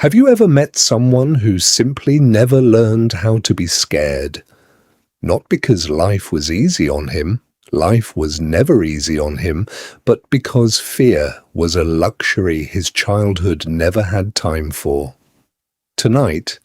Have you ever met someone who simply never learned how to be scared? Not because life was easy on him, life was never easy on him, but because fear was a luxury his childhood never had time for. Tonight,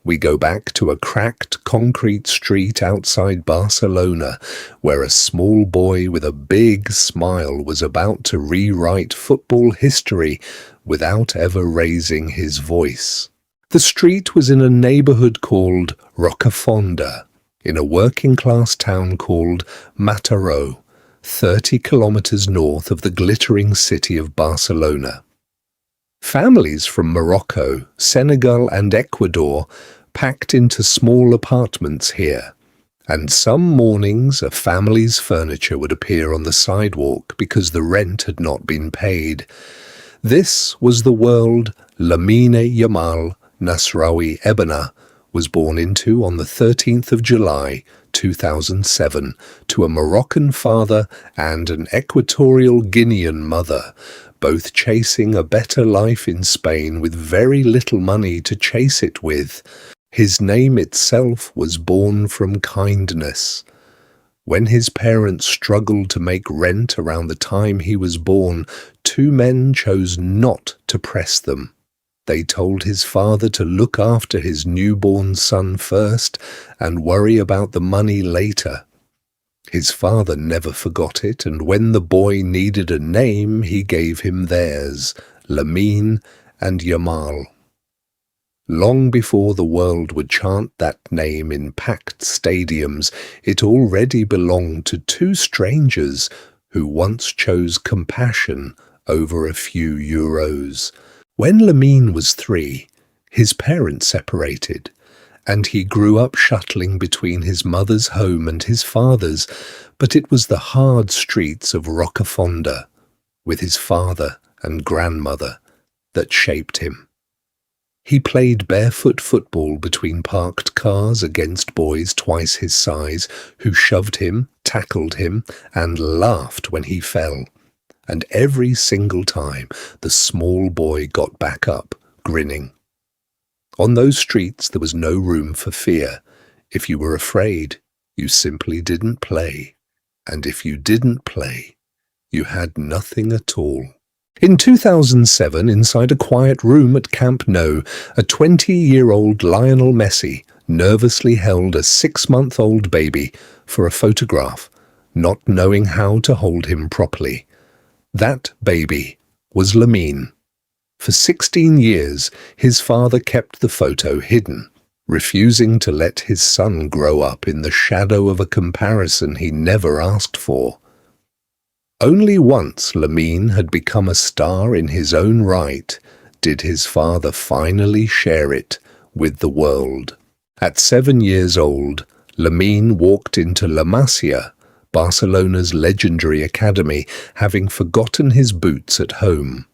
we go back to a cracked concrete street outside Barcelona, where a small boy with a big smile was about to rewrite football history without ever raising his voice. The street was in a neighborhood called Rocafonda, in a working-class town called Mataró, 30 kilometers north of the glittering city of Barcelona. Families from Morocco, Senegal and Ecuador packed into small apartments here, and some mornings a family's furniture would appear on the sidewalk because the rent had not been paid. This was the world Lamine Yamal Nasraoui Ebena was born into on the 13th of July 2007 to a Moroccan father and an Equatorial Guinean mother, both chasing a better life in Spain with very little money to chase it with. His name itself was born from kindness. When his parents struggled to make rent around the time he was born, two men chose not to press them. They told his father to look after his newborn son first and worry about the money later. His father never forgot it, and when the boy needed a name, he gave him theirs, Lamine and Yamal. Long before the world would chant that name in packed stadiums, it already belonged to two strangers who once chose compassion over a few euros. When Lamine was 3, his parents separated, and he grew up shuttling between his mother's home and his father's, but it was the hard streets of Rocafonda, with his father and grandmother, that shaped him. He played barefoot football between parked cars against boys twice his size, who shoved him, tackled him, and laughed when he fell. And every single time, the small boy got back up, grinning. On those streets, there was no room for fear. If you were afraid, you simply didn't play. And if you didn't play, you had nothing at all. In 2007, inside a quiet room at Camp Nou, a 20-year-old Lionel Messi nervously held a 6-month-old baby for a photograph, not knowing how to hold him properly. That baby was Lamine. For 16 years, his father kept the photo hidden, refusing to let his son grow up in the shadow of a comparison he never asked for. Only once Lamine had become a star in his own right did his father finally share it with the world. At 7 years old, Lamine walked into La Masia, Barcelona's legendary academy, having forgotten his boots at home.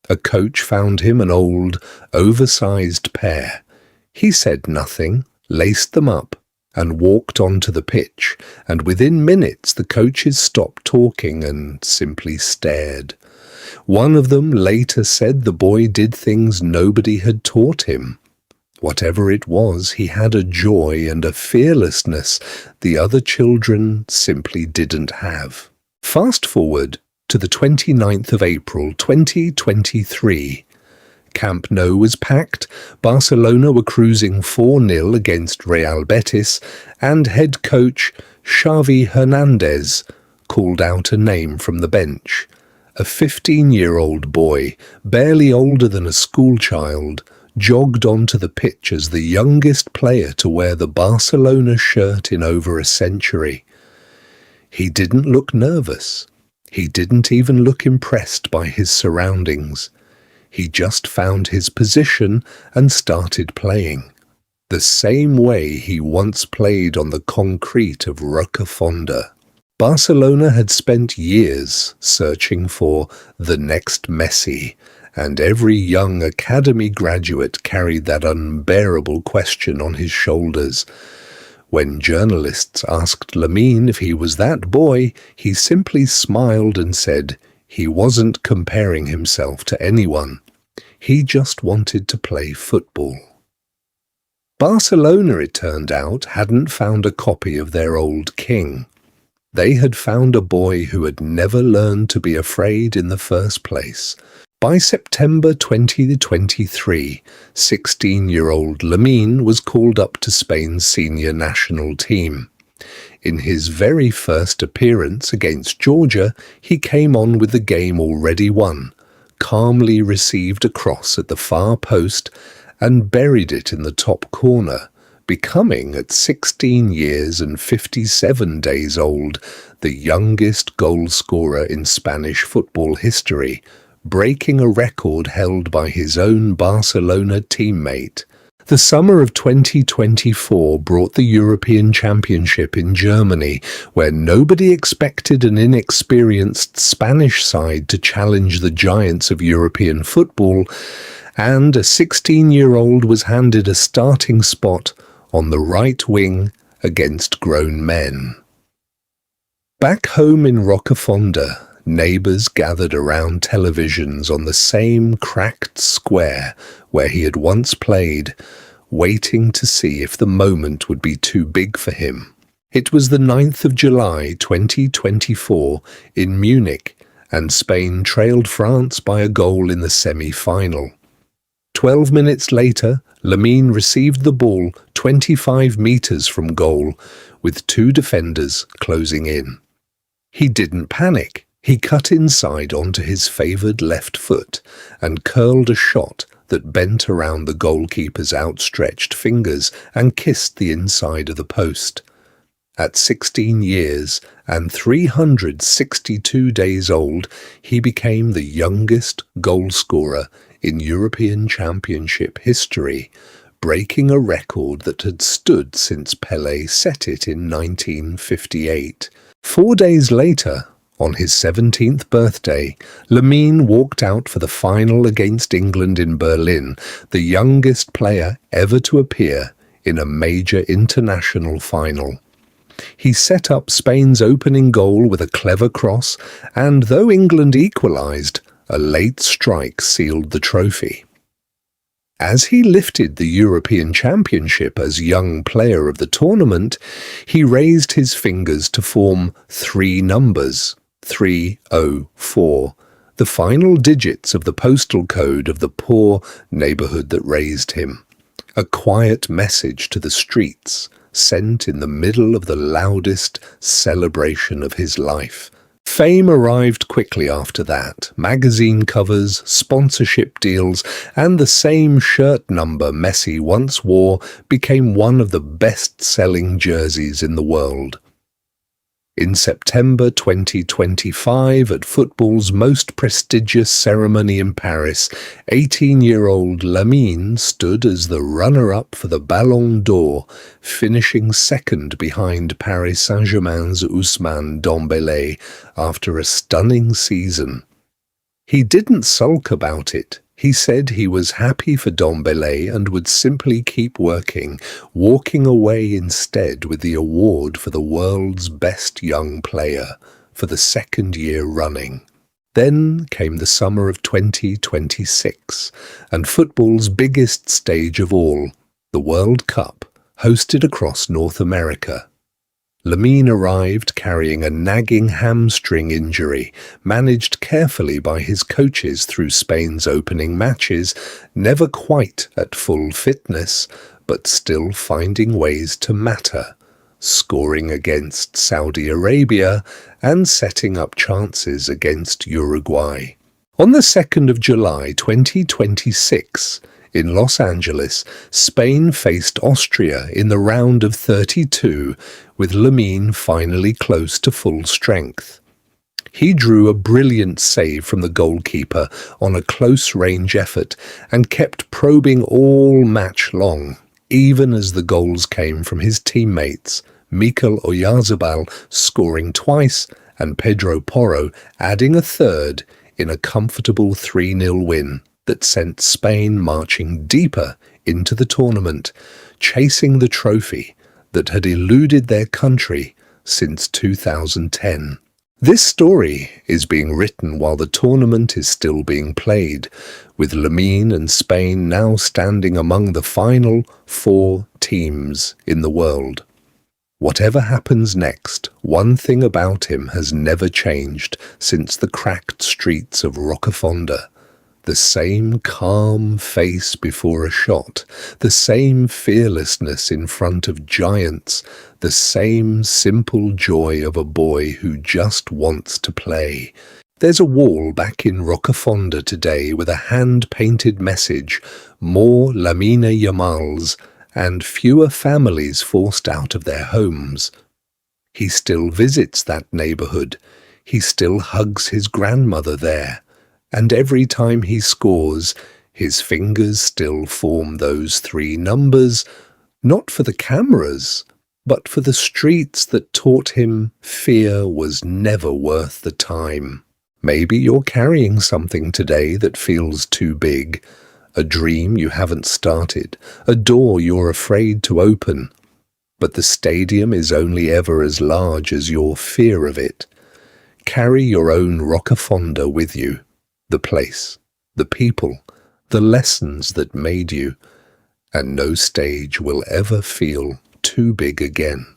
A coach found him an old, oversized pair. He said nothing, laced them up, and walked onto the pitch, and within minutes the coaches stopped talking and simply stared. One of them later said the boy did things nobody had taught him. Whatever it was, he had a joy and a fearlessness the other children simply didn't have. Fast forward to the 29th of April 2023. Camp Nou was packed, Barcelona were cruising 4-0 against Real Betis, and head coach Xavi Hernandez called out a name from the bench. A 15-year-old boy, barely older than a schoolchild, jogged onto the pitch as the youngest player to wear the Barcelona shirt in over a century. He didn't look nervous. He didn't even look impressed by his surroundings. He just found his position and started playing, the same way he once played on the concrete of Rocafonda. Barcelona had spent years searching for the next Messi, and every young academy graduate carried that unbearable question on his shoulders. When journalists asked Lamine if he was that boy, he simply smiled and said he wasn't comparing himself to anyone. He just wanted to play football. Barcelona, it turned out, hadn't found a copy of their old king. They had found a boy who had never learned to be afraid in the first place. By September 2023, 16-year-old Lamine was called up to Spain's senior national team. In his very first appearance against Georgia, he came on with the game already won, calmly received a cross at the far post and buried it in the top corner, becoming, at 16 years and 57 days old, the youngest goal scorer in Spanish football history, breaking a record held by his own Barcelona teammate. The summer of 2024 brought the European Championship in Germany, where nobody expected an inexperienced Spanish side to challenge the giants of European football, and a 16-year-old was handed a starting spot on the right wing against grown men. Back home in Rocafonda, neighbours gathered around televisions on the same cracked square where he had once played, waiting to see if the moment would be too big for him. It was the 9th of July 2024 in Munich, and Spain trailed France by a goal in the semi-final. 12 minutes later, Lamine received the ball 25 metres from goal, with two defenders closing in. He didn't panic. He cut inside onto his favoured left foot and curled a shot that bent around the goalkeeper's outstretched fingers and kissed the inside of the post. At 16 years and 362 days old, he became the youngest goal scorer in European Championship history, breaking a record that had stood since Pelé set it in 1958. 4 days later, on his 17th birthday, Lamine walked out for the final against England in Berlin, the youngest player ever to appear in a major international final. He set up Spain's opening goal with a clever cross, and though England equalised, a late strike sealed the trophy. As he lifted the European Championship as young player of the tournament, he raised his fingers to form three numbers, 304, the final digits of the postal code of the poor neighbourhood that raised him. A quiet message to the streets, sent in the middle of the loudest celebration of his life. Fame arrived quickly after that. Magazine covers, sponsorship deals, and the same shirt number Messi once wore became one of the best-selling jerseys in the world. In September 2025, at football's most prestigious ceremony in Paris, 18-year-old Lamine stood as the runner-up for the Ballon d'Or, finishing second behind Paris Saint-Germain's Ousmane Dembélé after a stunning season. He didn't sulk about it. He said he was happy for Dembélé and would simply keep working, walking away instead with the award for the world's best young player for the second year running. Then came the summer of 2026, and football's biggest stage of all, the World Cup, hosted across North America. Lamine arrived carrying a nagging hamstring injury, managed carefully by his coaches through Spain's opening matches, never quite at full fitness, but still finding ways to matter, scoring against Saudi Arabia and setting up chances against Uruguay. On the 2nd of July 2026, in Los Angeles, Spain faced Austria in the round of 32, with Lamine finally close to full strength. He drew a brilliant save from the goalkeeper on a close-range effort and kept probing all match long, even as the goals came from his teammates, Mikel Oyarzabal scoring twice and Pedro Porro adding a third in a comfortable 3-0 win that sent Spain marching deeper into the tournament, chasing the trophy that had eluded their country since 2010. This story is being written while the tournament is still being played, with Lamine and Spain now standing among the final 4 teams in the world. Whatever happens next, one thing about him has never changed since the cracked streets of Rocafonda. The same calm face before a shot, the same fearlessness in front of giants, the same simple joy of a boy who just wants to play. There's a wall back in Rocafonda today with a hand-painted message, more Lamine Yamals, and fewer families forced out of their homes. He still visits that neighborhood. He still hugs his grandmother there. And every time he scores, his fingers still form those 3 numbers, not for the cameras, but for the streets that taught him fear was never worth the time. Maybe you're carrying something today that feels too big, a dream you haven't started, a door you're afraid to open. But the stadium is only ever as large as your fear of it. Carry your own Rocafonda with you. The place, the people, the lessons that made you, and no stage will ever feel too big again.